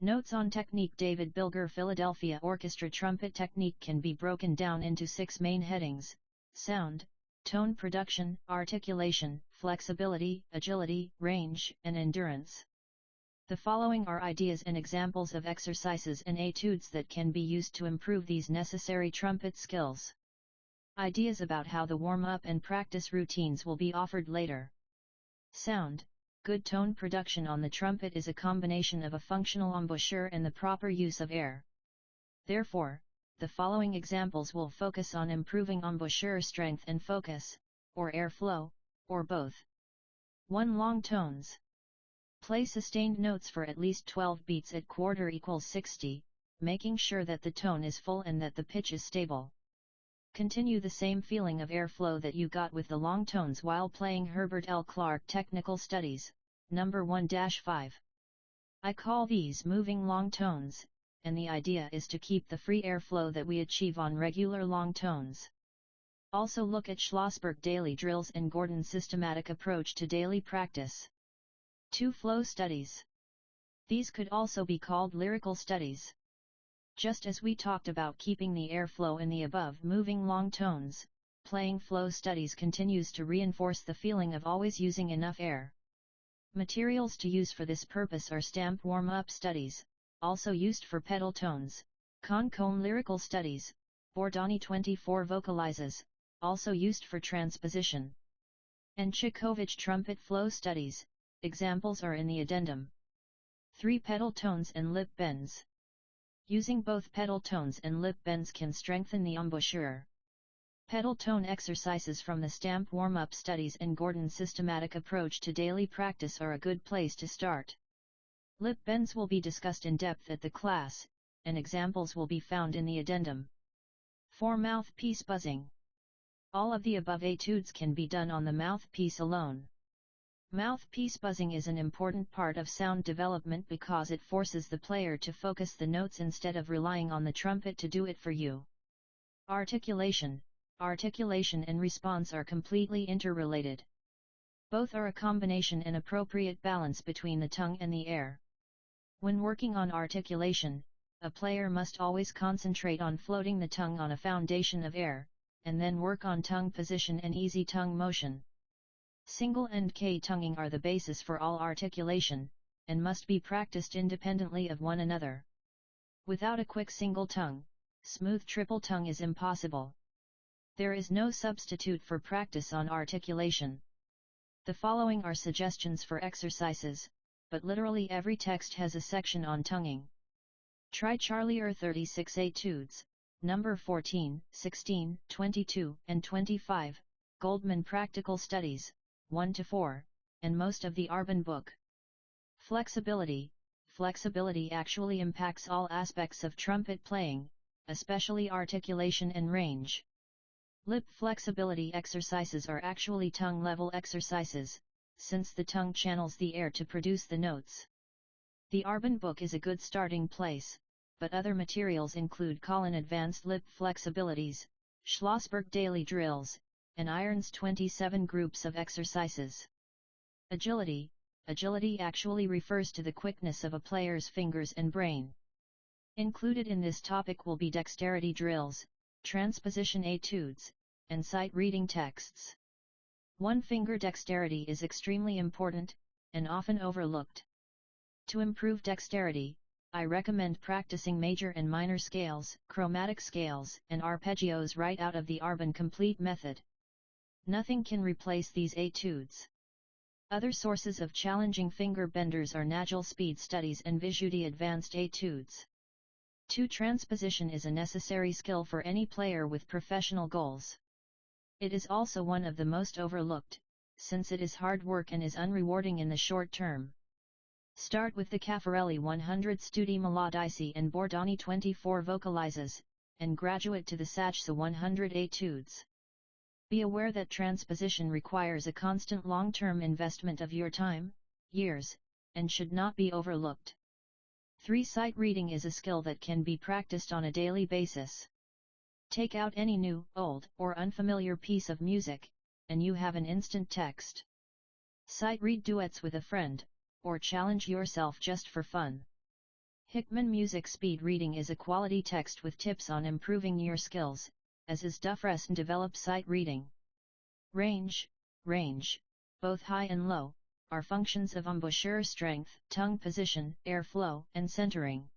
Notes on technique. David Bilger Philadelphia Orchestra trumpet technique can be broken down into 6 main headings: sound, tone production, articulation, flexibility, agility, range, and endurance. The following are ideas and examples of exercises and etudes that can be used to improve these necessary trumpet skills. Ideas about how the warm-up and practice routines will be offered later. Sound. Good tone production on the trumpet is a combination of a functional embouchure and the proper use of air. Therefore, the following examples will focus on improving embouchure strength and focus, or airflow, or both. 1. Long tones. Play sustained notes for at least 12 beats at quarter equals 60, making sure that the tone is full and that the pitch is stable. Continue the same feeling of airflow that you got with the long tones while playing Herbert L. Clark Technical Studies, number 1-5. I call these moving long tones, and the idea is to keep the free airflow that we achieve on regular long tones. Also look at Schlossberg daily drills and Gordon's systematic approach to daily practice. 2. Flow studies. These could also be called lyrical studies. Just as we talked about keeping the airflow in the above moving long tones, playing flow studies continues to reinforce the feeling of always using enough air. Materials to use for this purpose are stamp warm-up studies, also used for pedal tones, Concombe lyrical studies, Bordani 24 vocalizes, also used for transposition, and Tchaikovsky trumpet flow studies. Examples are in the addendum. 3. Pedal tones and lip bends. Using both pedal tones and lip bends can strengthen the embouchure. Pedal tone exercises from the stamp warm-up studies and Gordon's systematic approach to daily practice are a good place to start. Lip bends will be discussed in depth at the class, and examples will be found in the addendum. 4. Mouthpiece buzzing. All of the above etudes can be done on the mouthpiece alone. Mouthpiece buzzing is an important part of sound development because it forces the player to focus the notes instead of relying on the trumpet to do it for you. Articulation. Articulation and response are completely interrelated. Both are a combination and appropriate balance between the tongue and the air. When working on articulation, a player must always concentrate on floating the tongue on a foundation of air, and then work on tongue position and easy tongue motion. Single and K tonguing are the basis for all articulation, and must be practiced independently of one another. Without a quick single tongue, smooth triple tongue is impossible. There is no substitute for practice on articulation. The following are suggestions for exercises, but literally every text has a section on tonguing. Try Charlie 36 etudes, number 14, 16, 22, and 25, Goldman Practical Studies, 1-4, and most of the Arbin book. Flexibility. Flexibility actually impacts all aspects of trumpet playing, especially articulation and range. Lip flexibility exercises are actually tongue-level exercises, since the tongue channels the air to produce the notes. The Arbin book is a good starting place, but other materials include Collin Advanced Lip Flexibilities, Schlossberg Daily Drills, and Iron's 27 groups of exercises. Agility. Agility actually refers to the quickness of a player's fingers and brain. Included in this topic will be dexterity drills, transposition etudes, and sight reading texts. One-finger dexterity is extremely important, and often overlooked. To improve dexterity, I recommend practicing major and minor scales, chromatic scales, and arpeggios right out of the Arbin Complete method. Nothing can replace these etudes. Other sources of challenging finger benders are Nagel Speed Studies and Visuti Advanced Etudes. 2. Transposition is a necessary skill for any player with professional goals. It is also one of the most overlooked, since it is hard work and is unrewarding in the short term. Start with the Caffarelli 100 Studi Melodici and Bordani 24 vocalizes, and graduate to the Sachse 100 etudes. Be aware that transposition requires a constant long-term investment of your time, years, and should not be overlooked. 3. Sight reading is a skill that can be practiced on a daily basis. Take out any new, old, or unfamiliar piece of music, and you have an instant text. Sight read duets with a friend, or challenge yourself just for fun. Hickman Music Speed Reading is a quality text with tips on improving your skills, as is Dufresne Develop Sight Reading. Range, both high and low, are functions of embouchure strength, tongue position, airflow, and centering.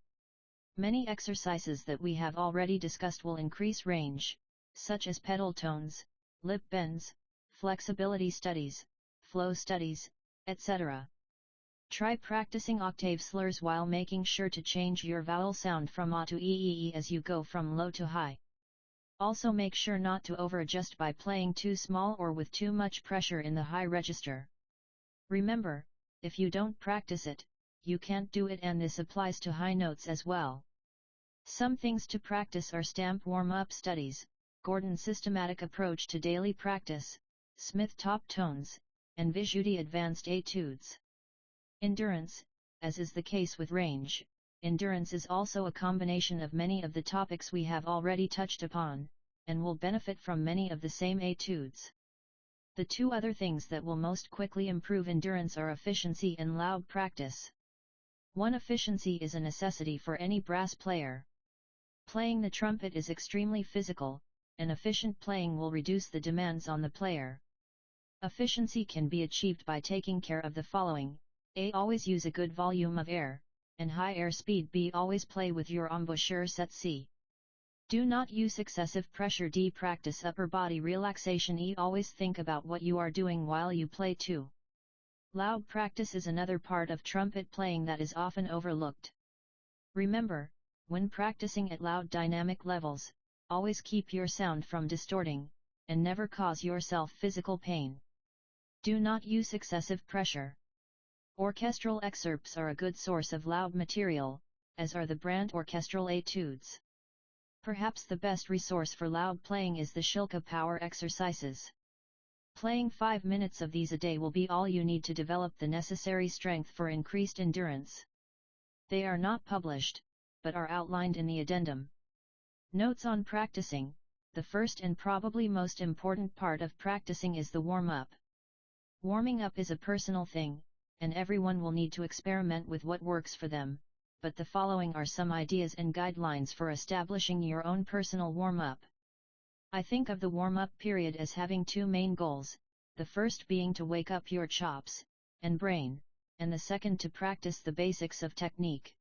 Many exercises that we have already discussed will increase range, such as pedal tones, lip bends, flexibility studies, flow studies, etc. Try practicing octave slurs while making sure to change your vowel sound from A to EE as you go from low to high. Also make sure not to over-adjust by playing too small or with too much pressure in the high register. Remember, if you don't practice it, you can't do it, and this applies to high notes as well. Some things to practice are stamp warm-up studies, Gordon's systematic approach to daily practice, Smith top tones, and Visuti advanced etudes. Endurance, as is the case with range, endurance is also a combination of many of the topics we have already touched upon, and will benefit from many of the same etudes. The two other things that will most quickly improve endurance are efficiency and loud practice. 1. Efficiency is a necessity for any brass player. Playing the trumpet is extremely physical, and efficient playing will reduce the demands on the player. Efficiency can be achieved by taking care of the following: A. Always use a good volume of air, and high air speed. B. Always play with your embouchure set. C. Do not use excessive pressure. D. Practice upper body relaxation. E. Always think about what you are doing while you play. 2. Loud practice is another part of trumpet playing that is often overlooked. Remember, when practicing at loud dynamic levels, always keep your sound from distorting, and never cause yourself physical pain. Do not use excessive pressure. Orchestral excerpts are a good source of loud material, as are the Brandt orchestral etudes. Perhaps the best resource for loud playing is the Shilka power exercises. Playing 5 minutes of these a day will be all you need to develop the necessary strength for increased endurance. They are not published, but are outlined in the addendum. Notes on practicing: the first and probably most important part of practicing is the warm-up. Warming up is a personal thing, and everyone will need to experiment with what works for them, but the following are some ideas and guidelines for establishing your own personal warm-up. I think of the warm-up period as having two main goals, the first being to wake up your chops and brain, and the second to practice the basics of technique.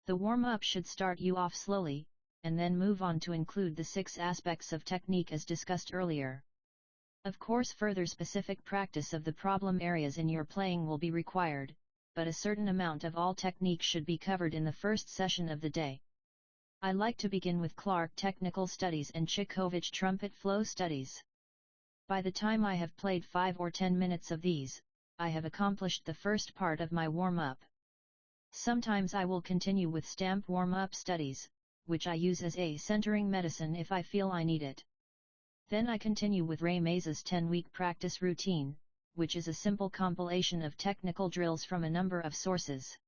The warm-up should start you off slowly, and then move on to include the 6 aspects of technique as discussed earlier. Of course, further specific practice of the problem areas in your playing will be required, but a certain amount of all technique should be covered in the first session of the day. I like to begin with Clark Technical Studies and Chikovich Trumpet Flow Studies. By the time I have played 5 or 10 minutes of these, I have accomplished the first part of my warm-up. Sometimes I will continue with stamp warm-up studies, which I use as a centering medicine if I feel I need it. Then I continue with Ray Maze's 10-week practice routine, which is a simple compilation of technical drills from a number of sources.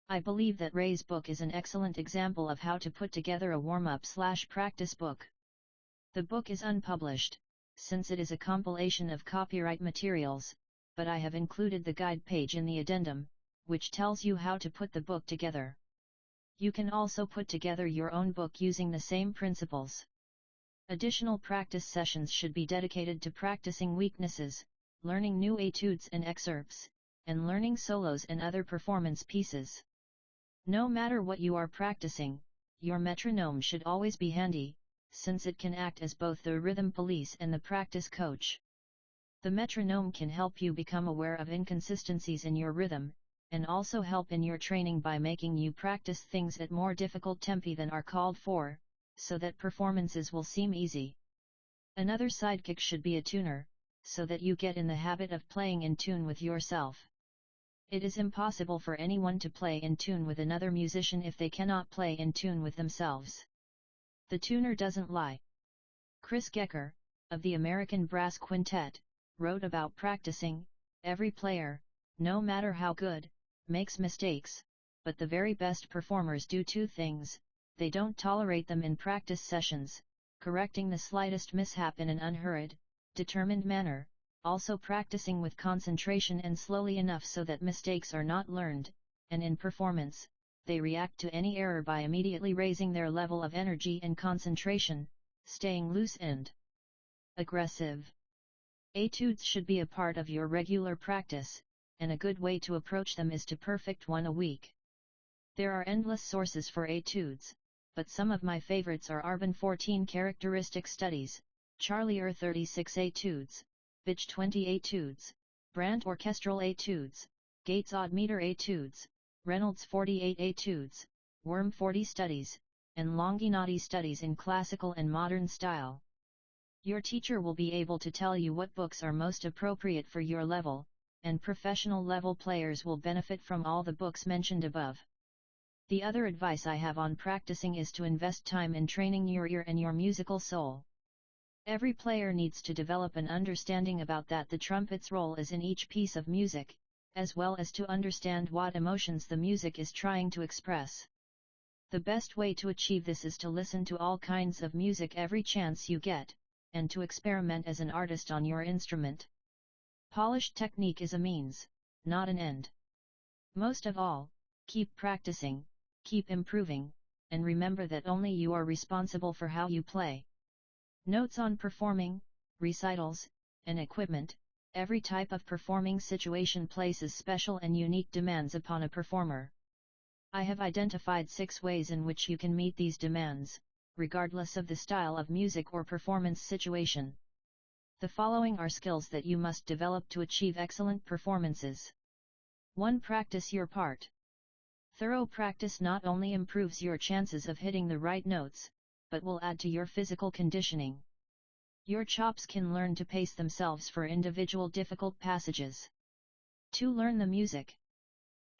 I believe that Ray's book is an excellent example of how to put together a warm-up/practice book. The book is unpublished, since it is a compilation of copyright materials, but I have included the guide page in the addendum, which tells you how to put the book together. You can also put together your own book using the same principles. Additional practice sessions should be dedicated to practicing weaknesses, learning new etudes and excerpts, and learning solos and other performance pieces. No matter what you are practicing, your metronome should always be handy, since it can act as both the rhythm police and the practice coach. The metronome can help you become aware of inconsistencies in your rhythm, and also help in your training by making you practice things at more difficult tempi than are called for, so that performances will seem easy. Another sidekick should be a tuner, so that you get in the habit of playing in tune with yourself. It is impossible for anyone to play in tune with another musician if they cannot play in tune with themselves. The tuner doesn't lie. Chris Gecker, of the American Brass Quintet, wrote about practicing: every player, no matter how good, makes mistakes, but the very best performers do 2 things: they don't tolerate them in practice sessions, correcting the slightest mishap in an unhurried, determined manner, also practicing with concentration and slowly enough so that mistakes are not learned, and in performance, they react to any error by immediately raising their level of energy and concentration, staying loose and aggressive. Etudes should be a part of your regular practice, and a good way to approach them is to perfect one a week. There are endless sources for etudes, but some of my favorites are Arbon 14 Characteristic Studies, Charlier 36 Etudes, Bitch 20 Etudes, Brandt Orchestral Etudes, Gates Odd Meter Etudes, Reynolds 48 Etudes, Worm 40 Studies, and Longinati Studies in classical and modern style. Your teacher will be able to tell you what books are most appropriate for your level, and professional level players will benefit from all the books mentioned above. The other advice I have on practicing is to invest time in training your ear and your musical soul. Every player needs to develop an understanding about that the trumpet's role is in each piece of music, as well as to understand what emotions the music is trying to express. The best way to achieve this is to listen to all kinds of music every chance you get, and to experiment as an artist on your instrument. Polished technique is a means, not an end. Most of all, keep practicing, keep improving, and remember that only you are responsible for how you play. Notes on performing, recitals, and equipment. Every type of performing situation places special and unique demands upon a performer. I have identified 6 ways in which you can meet these demands, regardless of the style of music or performance situation. The following are skills that you must develop to achieve excellent performances. 1. Practice your part. Thorough practice not only improves your chances of hitting the right notes, but will add to your physical conditioning. Your chops can learn to pace themselves for individual difficult passages. 2. Learn the music.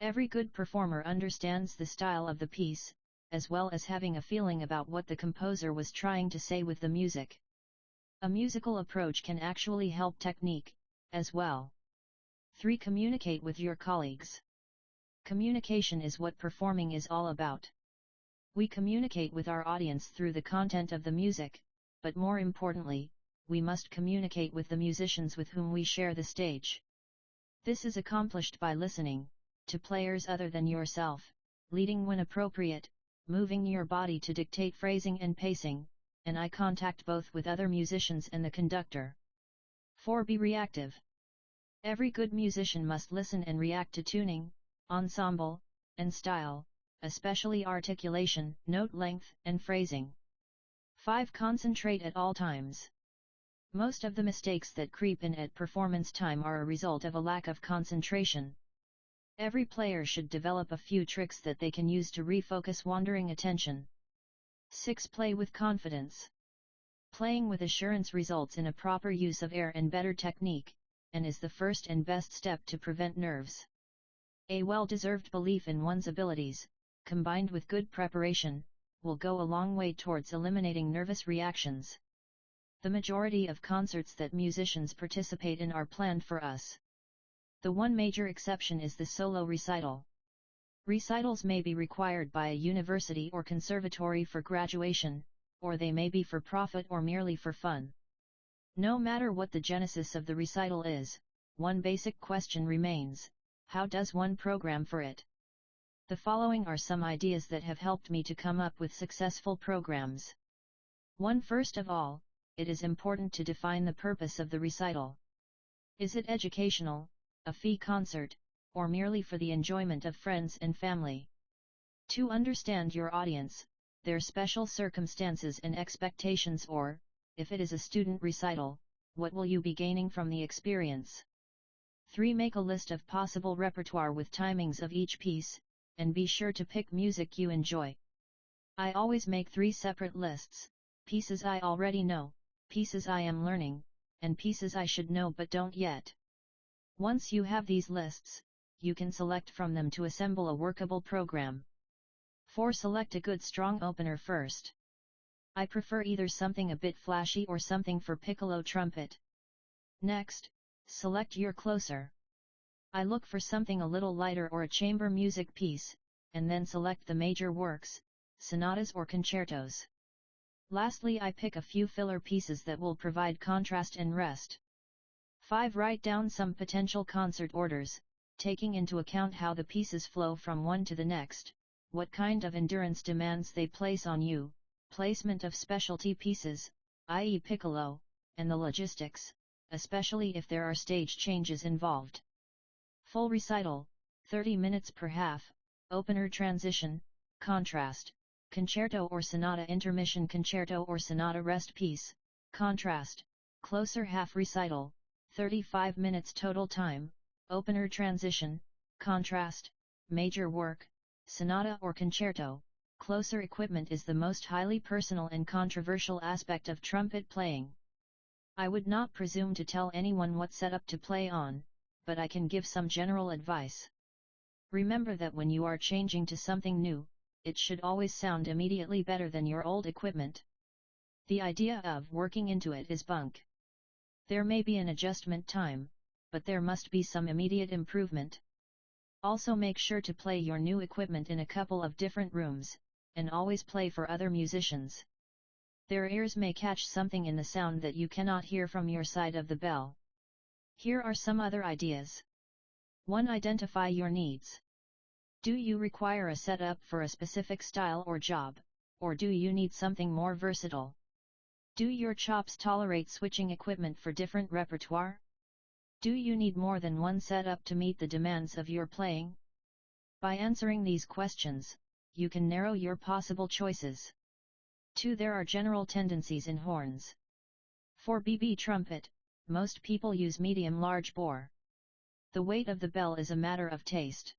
Every good performer understands the style of the piece, as well as having a feeling about what the composer was trying to say with the music. A musical approach can actually help technique, as well. 3. Communicate with your colleagues. Communication is what performing is all about. We communicate with our audience through the content of the music, but more importantly, we must communicate with the musicians with whom we share the stage. This is accomplished by listening to players other than yourself, leading when appropriate, moving your body to dictate phrasing and pacing, and eye contact both with other musicians and the conductor. 4. Be reactive. Every good musician must listen and react to tuning, ensemble, and style, especially articulation, note length, and phrasing. 5. Concentrate at all times. Most of the mistakes that creep in at performance time are a result of a lack of concentration. Every player should develop a few tricks that they can use to refocus wandering attention. 6. Play with confidence. Playing with assurance results in a proper use of air and better technique, and is the first and best step to prevent nerves. A well-deserved belief in one's abilities, combined with good preparation, will go a long way towards eliminating nervous reactions. The majority of concerts that musicians participate in are planned for us. The one major exception is the solo recital. Recitals may be required by a university or conservatory for graduation, or they may be for profit or merely for fun. No matter what the genesis of the recital is, one basic question remains: how does one program for it? The following are some ideas that have helped me to come up with successful programs. 1. First of all, it is important to define the purpose of the recital. Is it educational, a fee concert, or merely for the enjoyment of friends and family? 2. Understand your audience, their special circumstances and expectations, or, if it is a student recital, what will you be gaining from the experience? 3. Make a list of possible repertoire with timings of each piece, and be sure to pick music you enjoy. I always make 3 separate lists: pieces I already know, pieces I am learning, and pieces I should know but don't yet. Once you have these lists, you can select from them to assemble a workable program. 4. Select a good strong opener first. I prefer either something a bit flashy or something for piccolo trumpet. Next, select your closer. I look for something a little lighter or a chamber music piece, and then select the major works, sonatas or concertos. Lastly, I pick a few filler pieces that will provide contrast and rest. 5. Write down some potential concert orders, taking into account how the pieces flow from one to the next, what kind of endurance demands they place on you, placement of specialty pieces, i.e. piccolo, and the logistics, especially if there are stage changes involved. Full recital, 30 minutes per half, opener transition, contrast, concerto or sonata intermission, concerto or sonata rest piece, contrast, closer half recital, 35 minutes total time, opener transition, contrast, major work, sonata or concerto. Closer equipment is the most highly personal and controversial aspect of trumpet playing. I would not presume to tell anyone what setup to play on, but I can give some general advice. Remember that when you are changing to something new, it should always sound immediately better than your old equipment. The idea of working into it is bunk. There may be an adjustment time, but there must be some immediate improvement. Also make sure to play your new equipment in a couple of different rooms, and always play for other musicians. Their ears may catch something in the sound that you cannot hear from your side of the bell. Here are some other ideas. 1. Identify your needs. Do you require a setup for a specific style or job, or do you need something more versatile? Do your chops tolerate switching equipment for different repertoire? Do you need more than one setup to meet the demands of your playing? By answering these questions, you can narrow your possible choices. 2. There are general tendencies in horns. For BB trumpet, most people use medium-large bore. The weight of the bell is a matter of taste.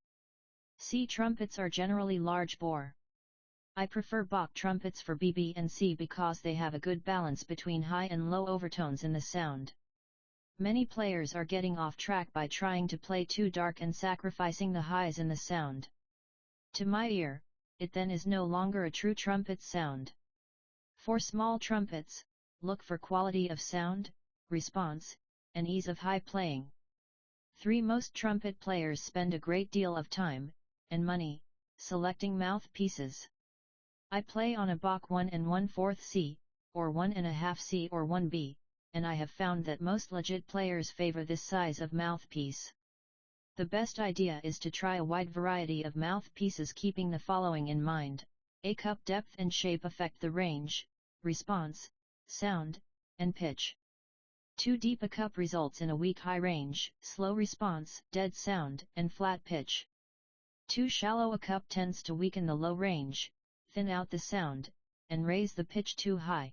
C trumpets are generally large bore. I prefer Bach trumpets for BB and C because they have a good balance between high and low overtones in the sound. Many players are getting off track by trying to play too dark and sacrificing the highs in the sound. To my ear, it then is no longer a true trumpet sound. For small trumpets, look for quality of sound, response, and ease of high playing. 3. Most trumpet players spend a great deal of time, and money, selecting mouthpieces. I play on a Bach 1 1/4 C, or 1 1/2 C or 1B, and I have found that most legit players favor this size of mouthpiece. The best idea is to try a wide variety of mouthpieces, keeping the following in mind. A cup depth and shape affect the range, response, sound, and pitch. Too deep a cup results in a weak high range, slow response, dead sound, and flat pitch. Too shallow a cup tends to weaken the low range, thin out the sound, and raise the pitch too high.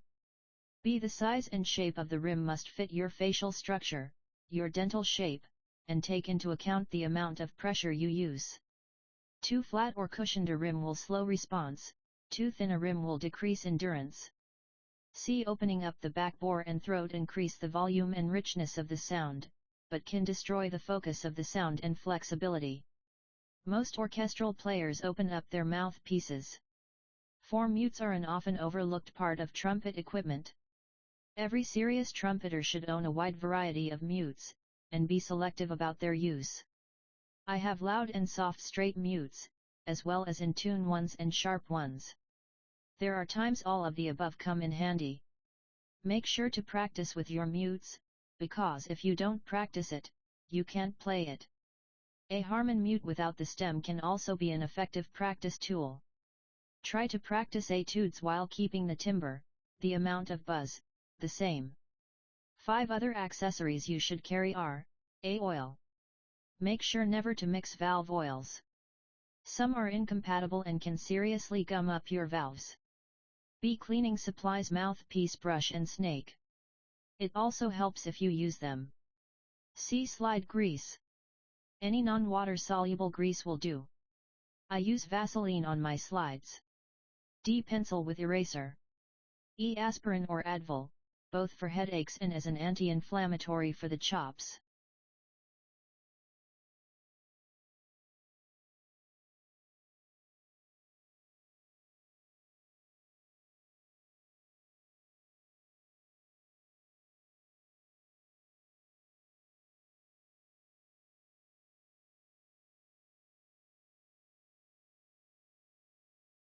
B. The size and shape of the rim must fit your facial structure, your dental shape, and take into account the amount of pressure you use. Too flat or cushioned a rim will slow response, too thin a rim will decrease endurance. C. Opening up the back bore and throat increase the volume and richness of the sound, but can destroy the focus of the sound and flexibility. Most orchestral players open up their mouthpieces. 4. Mutes are an often overlooked part of trumpet equipment. Every serious trumpeter should own a wide variety of mutes, and be selective about their use. I have loud and soft straight mutes, as well as in tune ones and sharp ones. There are times all of the above come in handy. Make sure to practice with your mutes, because if you don't practice it, you can't play it. A Harmon mute without the stem can also be an effective practice tool. Try to practice etudes while keeping the timbre, the amount of buzz, the same. 5 other accessories you should carry are: A. Oil. Make sure never to mix valve oils. Some are incompatible and can seriously gum up your valves. B. Cleaning supplies: mouthpiece brush and snake. It also helps if you use them. C. Slide grease. Any non-water soluble grease will do. I use Vaseline on my slides. D. Pencil with eraser. E. Aspirin or Advil, both for headaches and as an anti-inflammatory for the chops.